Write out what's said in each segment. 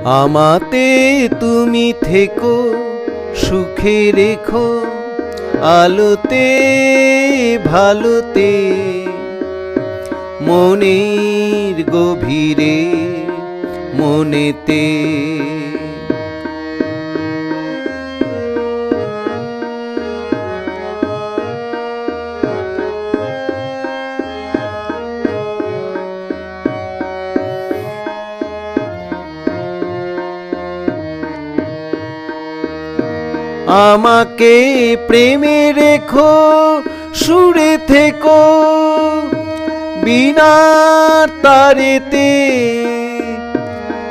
আমাতে তুমি থেকো, সুখে রেখো, আলোতে ভালোতে, মনের গভীরে মনেতে। আমাকে প্রেমে রেখো, সুরে থেকো, বিনার তারেতে,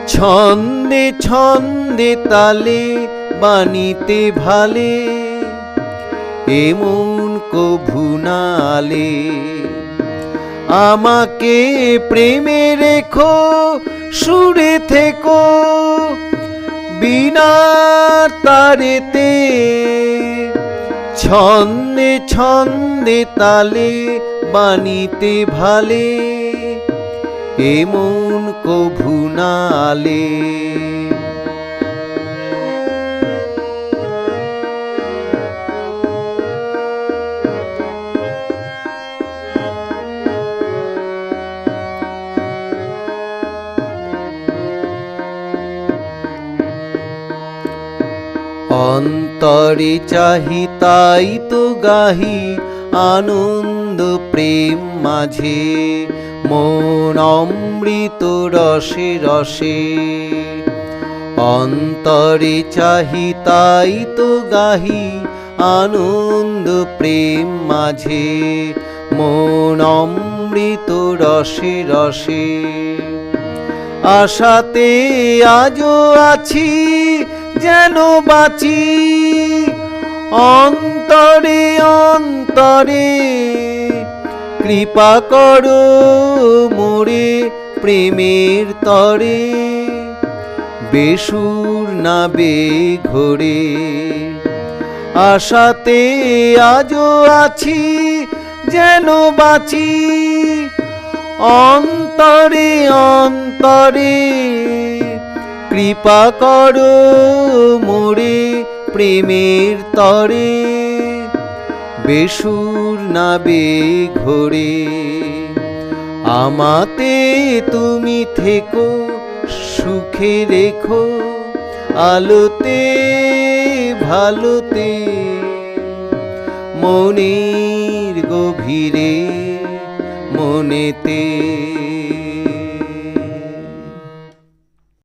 ছন্দে ছন্দে তালে, বাণীতে ভালে, এমন কভু নালে। আমাকে প্রেমে রেখো, সুরে থেকো, বিনার তারেতে, ছন্দে ছন্দে তালে, বাণীতে ভালে, এমন কভু নালে। অন্তরে চাহি তাই তো গাহি, আনন্দ প্রেম মাঝে, মন অমৃত রসে রসে। অন্তরে চাহি তাই তো গাহি, আনন্দ প্রেম মাঝে, মন অমৃত রসে রসে। আশাতে আজও আছি, যেন বাঁচি, অন্তরে অন্তরে, কৃপা করো মোরে প্রেমের তরে, বেসুর না বেঘোরে। আশাতে আজও আছি, যেন বাঁচি, অন্তরে অন্তরে, কৃপা করো মোরে প্রেমের তরে, বেসুর না বেঘোরে। আমাতে তুমি থেকো, সুখে রেখো, আলোতে ভালোতে, মনের গভীরে মনেতে।